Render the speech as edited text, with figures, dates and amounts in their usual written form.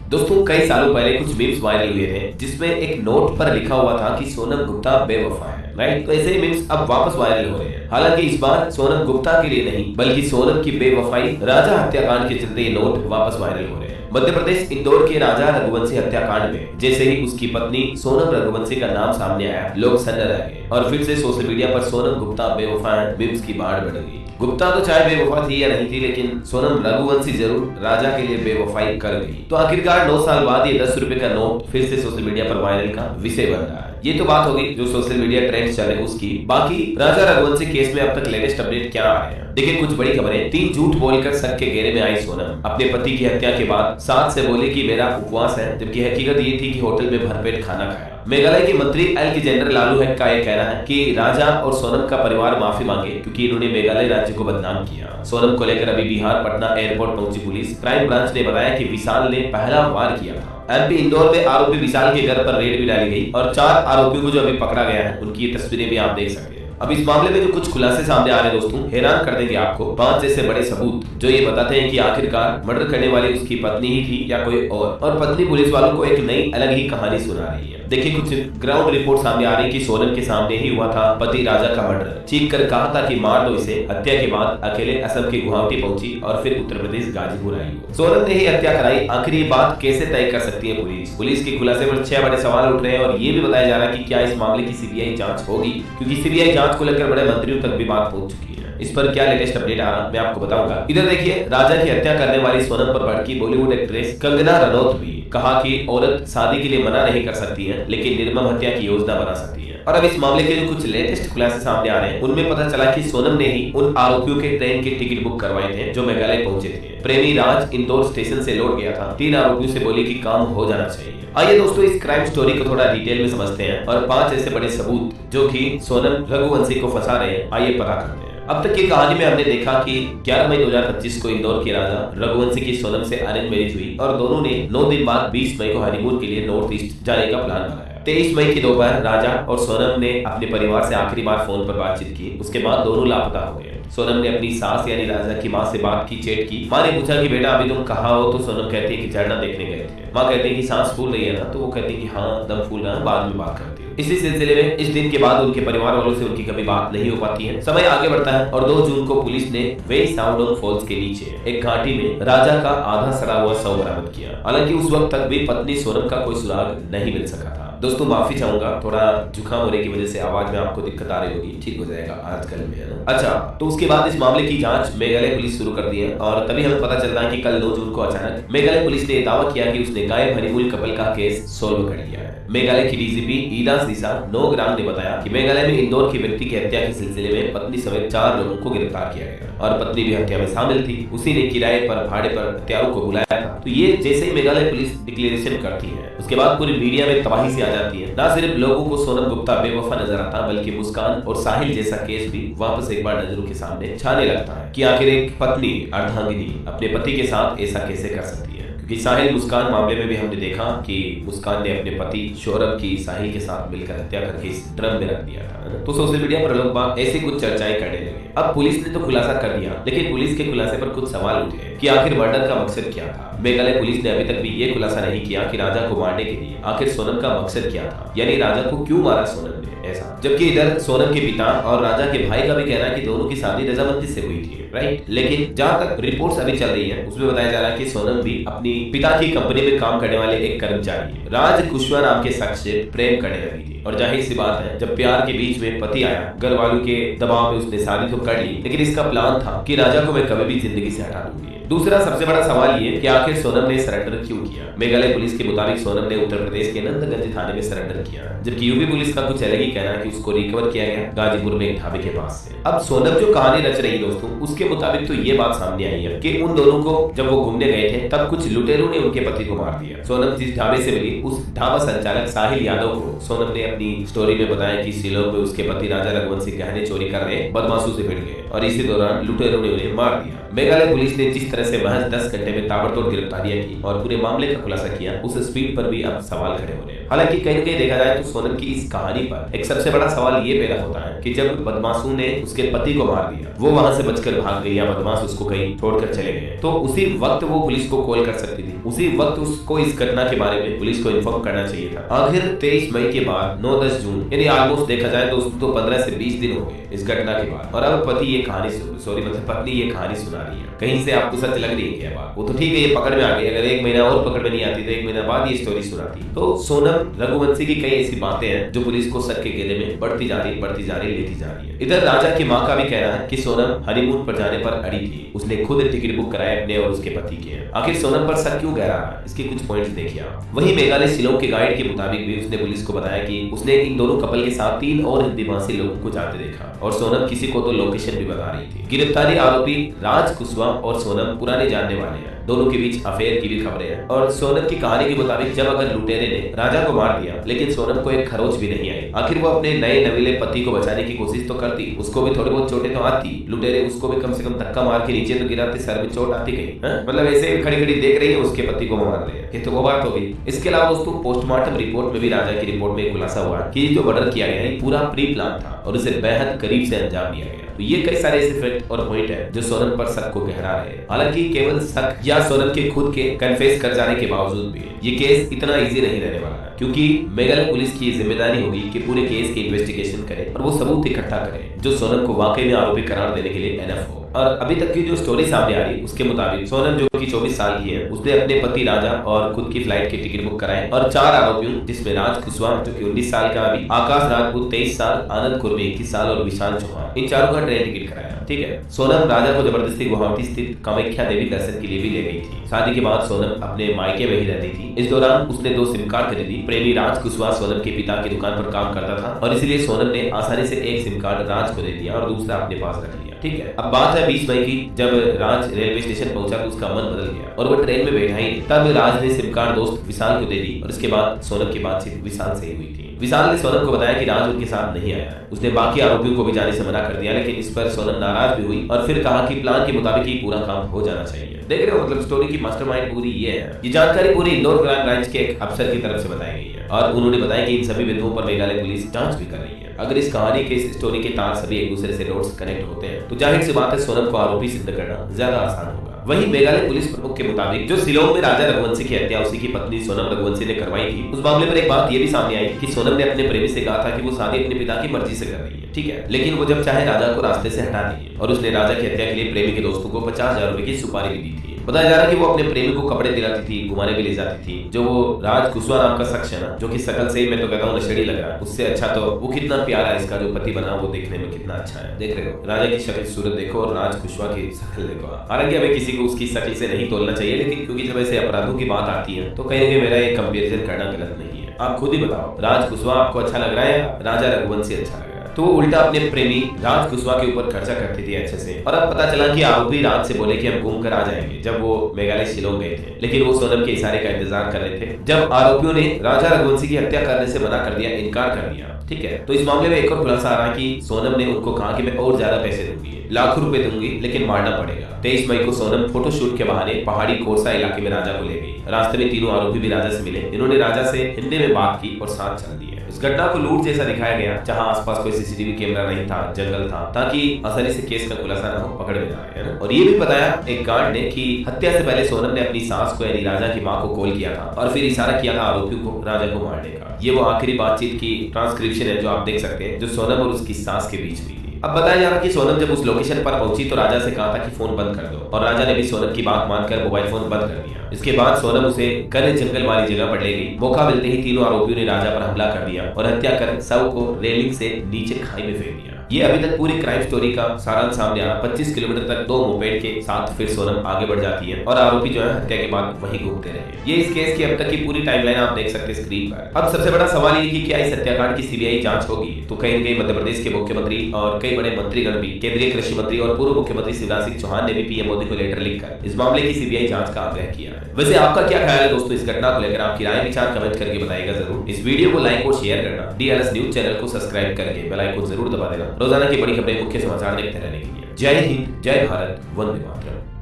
दोस्तों कई सालों पहले कुछ मीम्स वायरल हुए थे जिसमें एक नोट पर लिखा हुआ था कि सोनम गुप्ता बेवफा है। राइट, तो ऐसे ही मीम्स अब वापस वायरल हो रहे हैं। हालांकि इस बार सोनम गुप्ता के लिए नहीं बल्कि सोनम की बेवफाई राजा हत्याकांड के चलते ये नोट वापस वायरल हो रहे हैं। मध्य प्रदेश इंदौर के राजा रघुवंशी हत्याकांड में जैसे ही उसकी पत्नी सोनम रघुवंशी का नाम सामने आया, लोग सन्न रह गए और फिर से सोशल मीडिया पर सोनम गुप्ता बेवफा है मीम्स की बाढ़ बढ़ गई। गुप्ता तो चाहे बेवफा थी या नहीं थी, लेकिन सोनम रघुवंशी जरूर राजा के लिए बेवफाई कर गई। तो आखिरकार 9 साल बाद ये 10 रुपए का नोट फिर से सोशल मीडिया पर वायरल का विषय बन रहा है। ये तो बात होगी जो सोशल मीडिया ट्रेंड चले उसकी। बाकी राजा रघुवंशी केस में अब तक लेटेस्ट अपडेट क्या आ रहे हैं, देखिए कुछ बड़ी खबरें। 3 झूठ बोलकर शक के घेरे में आई सोनम। अपने पति की हत्या के बाद साथ से बोली कि मेरा उपवास है, जबकि हकीकत ये थी कि होटल में भरपेट खाना खाया। मेघालय के मंत्री एल लालू हैक का यह कहना है कि राजा और सोनम का परिवार माफी मांगे क्योंकि इन्होंने मेघालय राज्य को बदनाम किया। सोनम को लेकर अभी बिहार पटना एयरपोर्ट पहुंची पुलिस। क्राइम ब्रांच ने बताया कि विशाल ने पहला वार किया था। एमपी इंदौर में आरोपी विशाल के घर पर रेड भी डाली गई और 4 आरोपियों को जो अभी पकड़ा गया है उनकी तस्वीरें भी आप देख सकते हैं। अब इस मामले में जो कुछ खुलासे सामने आ रहे हैं दोस्तों, हैरान कर देंगे आपको। 5 जैसे बड़े सबूत जो ये बताते हैं कि आखिरकार मर्डर करने वाली उसकी पत्नी ही थी या कोई और पत्नी पुलिस वालों को एक नई अलग ही कहानी सुना रही है। देखिए कुछ ग्राउंड रिपोर्ट सामने आ रही है कि सोनम के सामने ही हुआ था पति राजा का मर्डर। चीख कर कहा था कि मार दो इसे। हत्या के बाद अकेले असम की गुवाहाटी पहुंची और फिर उत्तर प्रदेश गाजीपुर आई। सोनम ने ही हत्या कराई। आखिर ये बात कैसे तय कर सकती है पुलिस? पुलिस के खुलासे पर 6 बड़े सवाल उठ रहे हैं और ये भी बताया जा रहा है कि क्या इस मामले की सीबीआई जांच होगी, क्योंकि सीबीआई जांच को लेकर बड़े मंत्रियों तक भी बात पहुंच चुकी है। इस पर क्या लेटेस्ट अपडेट आ रहा मैं आपको बताऊंगा। इधर देखिए, राजा की हत्या करने वाली सोनम पर भड़की बॉलीवुड एक्ट्रेस कंगना रनौत भी कहा कि औरत शादी के लिए मना नहीं कर सकती है, लेकिन निर्मम हत्या की योजना बना सकती है। और अब इस मामले के जो कुछ लेटेस्ट खुलासे सामने आ रहे हैं उनमें पता चला कि सोनम ने ही उन आरोपियों के ट्रेन के टिकट बुक करवाए थे जो मेघालय पहुंचे थे। प्रेमी राज इंदौर स्टेशन से लौट गया था। 3 आरोपियों से बोली कि काम हो जाना चाहिए। आइए दोस्तों इस क्राइम स्टोरी को थोड़ा डिटेल में समझते हैं और 5 ऐसे बड़े सबूत जो कि सोनम रघुवंशी को फंसा रहे हैं, आइए पता करते हैं। अब तक की कहानी में हमने देखा कि 11 मई 2025 को इंदौर के राजा रघुवंशी की सोनम से अरेंज मैरिज हुई और दोनों ने 9 दिन बाद 20 मई को हनीमून के लिए नॉर्थ ईस्ट जाने का प्लान बनाया। 23 मई की दोपहर राजा और सोनम ने अपने परिवार से आखिरी बार फोन पर बातचीत की। उसके बाद दोनों लापता हो गए। सोनम ने अपनी सास यानी राजा की माँ से बात की, चैट की। माँ ने पूछा कि बेटा अभी तुम कहाँ हो? तो सोनम कहती है कि झरना देखने गए थे। माँ कहती है कि सांस फूल रही है ना? तो वो कहती है कि हाँ दम फूल रहा है, बाद में बात करती है। इसी सिलसिले में इस दिन के बाद उनके परिवार वालों से उनकी कभी बात नहीं हो पाती है। समय आगे बढ़ता है और 2 जून को पुलिस ने वे साउंडन फॉल्स के नीचे एक घाटी में राजा का आधा सड़ा हुआ शव बरामद किया। हालांकि उस वक्त तक भी पत्नी सोनम का कोई सुराग नहीं मिल सका था। दोस्तों माफी चाहूंगा, थोड़ा जुकाम होने की वजह से आवाज में आपको दिक्कत आ रही होगी, ठीक हो जाएगा आजकल में, है ना। अच्छा, तो उसके बाद इस मामले की जांच मेघालय पुलिस शुरू कर दी है और तभी हमें पता चलता है कि कल 9 जून को अचानक मेघालय पुलिस ने दावा किया कि उसने गायब हनीमून कपल का केस सोल्व कर लिया है। मेघालय की डीजीपी ईदा सीसा नोग्राम ने बताया कि मेघालय में इंदौर की व्यक्ति की हत्या के सिलसिले में पत्नी समेत 4 लोगों को गिरफ्तार किया गया और पत्नी भी हत्या में शामिल थी। उसी ने किराए पर भाड़े पर हत्यारों को बुलाया था। तो ये जैसे ही मेघालय पुलिस डिक्लेरेशन करती है उसके बाद पूरी मीडिया में तबाही से आ जाती है। ना सिर्फ लोगों को सोनम गुप्ता बेवफा नजर आता बल्कि मुस्कान और साहिल जैसा केस भी वापस एक बार नजरों के सामने छाने लगता है कि आखिर एक पत्नी अर्धांगिनी अपने पति के साथ ऐसा कैसे कर सकती है। क्योंकि साहिल मुस्कान मामले में भी हमने देखा कि मुस्कान ने अपने पति सौरभ की साहिल के साथ मिलकर हत्या करके इस ड्रम में रख दिया था। तो सोशल मीडिया पर लोग ऐसी कुछ चर्चाएं करने लगे। अब पुलिस ने तो खुलासा कर दिया, लेकिन पुलिस के खुलासे पर कुछ सवाल उठे कि आखिर मर्डर का मकसद क्या था। मेघालय पुलिस ने अभी तक भी ये खुलासा नहीं किया कि राजा को मारने के लिए आखिर सोनम का मकसद क्या था, यानी राजा को क्यों मारा सोनम ने ऐसा। जबकि इधर सोनम के पिता और राजा के भाई का भी कहना है कि दोनों की शादी रजामंदी से हुई थी, राइट। लेकिन जहां तक रिपोर्ट्स अभी चल रही है उसमें बताया जा रहा है कि सोनम भी अपनी पिता की कंपनी में काम करने वाले एक कर्मचारी है। राज कुशवाहा नाम के शख्स से प्रेम करने लगी थी और जाहिर सी बात है जब प्यार के बीच में पति आया, घर वालों के दबाव में उसने शादी तो कर ली, लेकिन इसका प्लान था कि राजा को मैं कभी भी जिंदगी से हटा दूंगी। दूसरा सबसे बड़ा सवाल ये कि आखिर सोनम ने सरेंडर क्यों किया। मेघालय पुलिस के मुताबिक सोनम ने उत्तर प्रदेश के नंदगंज थाने में सरेंडर किया, जबकि यूपी पुलिस का कुछ अलग ही कहना है कि उसको रिकवर किया गया गाजीपुर में एक ढाबे के पास से। अब सोनम जो कहानी रच रही दोस्तों, उसके मुताबिक तो ये बात सामने आई है कि उन दोनों को जब वो घूमने गए थे तब कुछ लुटेरों ने उनके पति को मार दिया। सोनम जिस ढाबे से मिली उस ढाबा संचालक साहिल यादव को सोनम ने अपनी स्टोरी में बताया कि शिलोंग में उसके पति राजा रघुवंशी गहने चोरी कर रहे बदमाशों से भिड़ गए और इसी दौरान लुटेरों ने उन्हें मार दिया। मेघालय पुलिस ने जिस तरह से महज 10 घंटे में ताबड़तोड़ गिरफ्तारियां की और पूरे मामले का खुलासा किया, उस स्पीड पर भी अब सवाल खड़े हो रहे हैं। हालांकि कहीं न कहीं देखा जाए तो सोनम की इस कहानी पर एक सबसे बड़ा सवाल ये पैदा होता है कि जब बदमाशों ने उसके पति को मार दिया, वो वहां से बचकर भाग गई या बदमाश उसको कहीं छोड़कर चले गए, तो उसी वक्त वो पुलिस को कॉल कर सकती थी। उसी वक्त उसको इस घटना के बारे में पुलिस को इन्फॉर्म करना चाहिए था। आखिर 23 मई के बाद 9-10 जून यानी ऑलमोस्ट देखा जाए तो उसको 15 से 20 दिन हो गए इस घटना के बाद, और अब पति ये कहानी पत्नी ये कहानी सुना रही है। कहीं से आपको सच लग रही है क्या बात? वो तो ठीक है, ये पकड़ में आ गई, अगर 1 महीना और पकड़ में नहीं आती तो 1 महीना बाद ये स्टोरी सुनाती। तो सोनम रघुवंशी की कई ऐसी बातें हैं जो पुलिस को शक के घेरे में बढ़ती जा रही लेती जा रही है। इधर राजा की माँ का भी कहना है कि सोनम हनीमून पर जाने पर अड़ी थी, उसने खुद टिकट बुक कराए अपने और उसके पति के। आखिर सोनम पर शक क्यों गहरा है, इसके कुछ पॉइंट्स देखिए आप। वहीं मेघालय शिलोंग के गाइड के मुताबिक भी उसने पुलिस को बताया कि उसने इन दोनों कपल के साथ 3 और हिंदी भाषी लोगों को जाते देखा, और सोनम किसी को तो लोकेशन भी बता रही थी। गिरफ्तारी आरोपी राज कुशवाहा और सोनम पुराने जानने वाले हैं, दोनों के बीच अफेयर की भी खबरें हैं। और सोनम की कहानी के मुताबिक जब अगर लुटेरे ने राजा को मार दिया लेकिन सोनम को एक खरोच भी नहीं आई, आखिर वो अपने नए नवीले पति को बचाने की कोशिश तो करती, उसको भी थोड़ी बहुत चोटें तो आती, लुटेरे उसको भी कम से कम धक्का मार के नीचे तो गिराते, सर में चोट आती गई, मतलब ऐसे खड़ी खड़ी देख रही है उसके पति को मार रहे हैं, तो वो बात हो गई। इसके अलावा दोस्तों पोस्टमार्टम रिपोर्ट में भी राजा की रिपोर्ट में खुलासा हुआ कि जो मर्डर किया गया है पूरा प्री प्लान था और उसे बेहद करीब से अंजाम दिया गया। तो ये कई सारे ऐसे फैक्ट और पॉइंट है जो सोनम पर शक को गहरा रहे हैं। हालांकि केवल शक या सोनम के खुद के कन्फेस कर जाने के बावजूद भी ये केस इतना इजी नहीं रहने वाला है, क्योंकि मेघालय पुलिस की जिम्मेदारी होगी कि पूरे केस की इन्वेस्टिगेशन करे और वो सबूत इकट्ठा करे जो सोनम को वाकई में आरोपी करार देने के लिए एनफ हो। और अभी तक की जो स्टोरी सामने आ रही है उसके मुताबिक सोनम जो कि 24 साल की है, उसने अपने पति राजा और खुद की फ्लाइट के टिकट बुक कराए और 4 आरोपियों जिसमें राज कुशवाहा जो कि 19 साल का अभी, आकाश राजपूत 23 साल, आनंद कुर्मे 21 साल और विशाल चौहान, इन चारों का ट्रेन टिकट कराया। ठीक है, सोनम राजा को जबरदस्ती गुवाहाटी स्थित कामाख्या देवी दर्शन के लिए भी ले गई थी। शादी के बाद सोनम अपने मायके में ही रहती थी। इस दौरान उसने 2 सिम कार्ड खरीदी। प्रेमी राज कुशवाहा सोनम के पिता की दुकान पर काम करता था और इसलिए सोनम ने आसानी से एक सिम कार्ड राज को दे दिया और दूसरा अपने पास रख लिया। ठीक है, अब बात है 20 मई की, जब राज रेलवे स्टेशन पहुंचा तो उसका मन बदल गया और वो ट्रेन में बैठा ही। तब राज ने सिम कार्ड दोस्त विशाल को दे दी और इसके बाद सोनम की बातचीत विशाल से ही हुई थी। विशाल ने सोनम को बताया कि राज उनके साथ नहीं आया है, उसने बाकी आरोपियों को भी जाने से मना कर दिया, लेकिन इस पर सोनम नाराज भी हुई और फिर कहा कि प्लान के मुताबिक ही पूरा काम हो जाना चाहिए। देख रहे हो, मतलब स्टोरी की मास्टरमाइंड पूरी ये है। ये जानकारी पूरी इंदौर क्राइम ब्रांच के एक अफसर की तरफ से बताई गई है और उन्होंने बताया कि इन सभी बिंदुओं पर मेघालय पुलिस जांच भी कर रही है। अगर इस कहानी के, इस स्टोरी के तार सभी एक दूसरे से डॉट्स कनेक्ट होते हैं तो जाहिर सी बात है सोनम को आरोपी सिद्ध करना ज्यादा आसान होगा। वहीं मेघालय पुलिस प्रमुख के मुताबिक जो शिलोंग में राजा रघुवंशी की हत्या उसी की पत्नी सोनम रघुवंशी ने करवाई थी, उस मामले पर एक बात ये भी सामने आई कि सोनम ने अपने प्रेमी से कहा था कि वो शादी अपने पिता की मर्जी से कर रही है। ठीक है, लेकिन वो जब चाहे राजा को रास्ते से हटा दी और उसने राजा की हत्या के लिए प्रेमी के दोस्तों को 50,000 रुपए की सुपारी भी दी थी। बताया जा रहा है कि वो अपने प्रेमी को कपड़े दिलाती थी, घुमाने भी ले जाती थी। जो वो राज कुशवाहा नाम का शख्स है ना, जो कि शकल से ही मैं तो कहता हूँ नशेड़ी लग रहा है, उससे अच्छा तो वो कितना प्यारा है, इसका जो पति बना वो देखने में कितना अच्छा है। देख रहे हो, राजा की शक्ल सूरत देखो और राज कुशवाहा की शक्ल देखो। हालांकि हमें किसी को उसकी शक्ल से नहीं तोलना चाहिए, लेकिन क्योंकि जब ऐसे अपराधों की बात आती है तो कहीं ना कहीं मेरा ये कंपेरिजन करना गलत नहीं है। आप खुद ही बताओ, राज कुशवाहा आपको अच्छा लग रहा है या राजा रघुवंशी अच्छा लग रहा है? तो वो उल्टा अपने प्रेमी राज कुशवाहा के ऊपर खर्चा करती थी अच्छे से। और अब पता चला कि आरोपी राज से बोले कि हम घूम कर आ जाएंगे, जब वो मेघालय शिलोंग गए थे, लेकिन वो सोनम के इशारे का इंतजार कर रहे थे। जब आरोपियों ने राजा रघुवंशी की हत्या करने से मना कर दिया, इनकार कर दिया, ठीक है, तो इस मामले में एक और खुलासा आ रहा है कि सोनम ने उनको कहा कि मैं और ज्यादा पैसे दूंगी, लाखों रुपए दूंगी, लेकिन मारना पड़ेगा। 23 मई को सोनम फोटोशूट के बहाने पहाड़ी कोरसा इलाके में राजा को ले गई। रास्ते में तीनों आरोपी भी राजा से मिले। इन्होंने राजा से हिंदी में बात की और साथ चल दिए। इस घटना को लूट जैसा दिखाया गया, जहां आसपास कोई सीसीटीवी कैमरा नहीं था, जंगल था, ताकि आसानी से केस का खुलासा न हो, पकड़ में जाए, है ना। और ये भी बताया एक गार्ड ने कि हत्या से पहले सोनम ने अपनी सास को यानी राजा की मां को कॉल किया था और फिर इशारा किया था आरोपियों को राजा को मारने का। ये वो आखिरी बातचीत की ट्रांसक्रिप्शन है जो आप देख सकते हैं, जो सोनम और उसकी सास के बीच हुई। अब बताया जा रहा कि सोनम जब उस लोकेशन पर पहुंची तो राजा से कहा था कि फोन बंद कर दो, और राजा ने भी सोनम की बात मानकर मोबाइल फोन बंद कर दिया। इसके बाद सोनम उसे घने जंगल वाली जगह पर ले गई। मौका मिलते ही तीनों आरोपियों ने राजा पर हमला कर दिया और हत्या कर शव को रेलिंग से नीचे खाई में फेंक दिया। ये अभी तक पूरी क्राइम स्टोरी का सारांश सामने आया। 25 किलोमीटर तक 2 मोपेड के साथ फिर सोनम आगे बढ़ जाती है और आरोपी जो है हत्या के बाद वहीं घूमते रहे। ये इस केस की अब तक की पूरी टाइमलाइन आप देख सकते हैं स्क्रीन पर। अब सबसे बड़ा सवाल ये कि क्या इस हत्याकांड की सीबीआई जांच होगी? तो कहीं न कहीं मध्य प्रदेश के मुख्यमंत्री और कई बड़े मंत्रीगण भी, केंद्रीय कृषि मंत्री और पूर्व मुख्यमंत्री शिवराज सिंह चौहान ने भी पीएम मोदी को लेटर लिखकर इस मामले की सीबीआई जांच का आग्रह किया है। वैसे आपका क्या ख्याल है दोस्तों इस घटना को लेकर? आपकी राय विचार कमेंट करके बताइएगा जरूर। इस वीडियो को लाइक और शेयर करना, डीएलएस न्यूज चैनल को सब्सक्राइब करके बेल आइकन जरूर दबा देना रोजाना की बड़ी खबरें, मुख्य समाचार देखते रहने के लिए। जय हिंद, जय भारत, वंदे मातरम।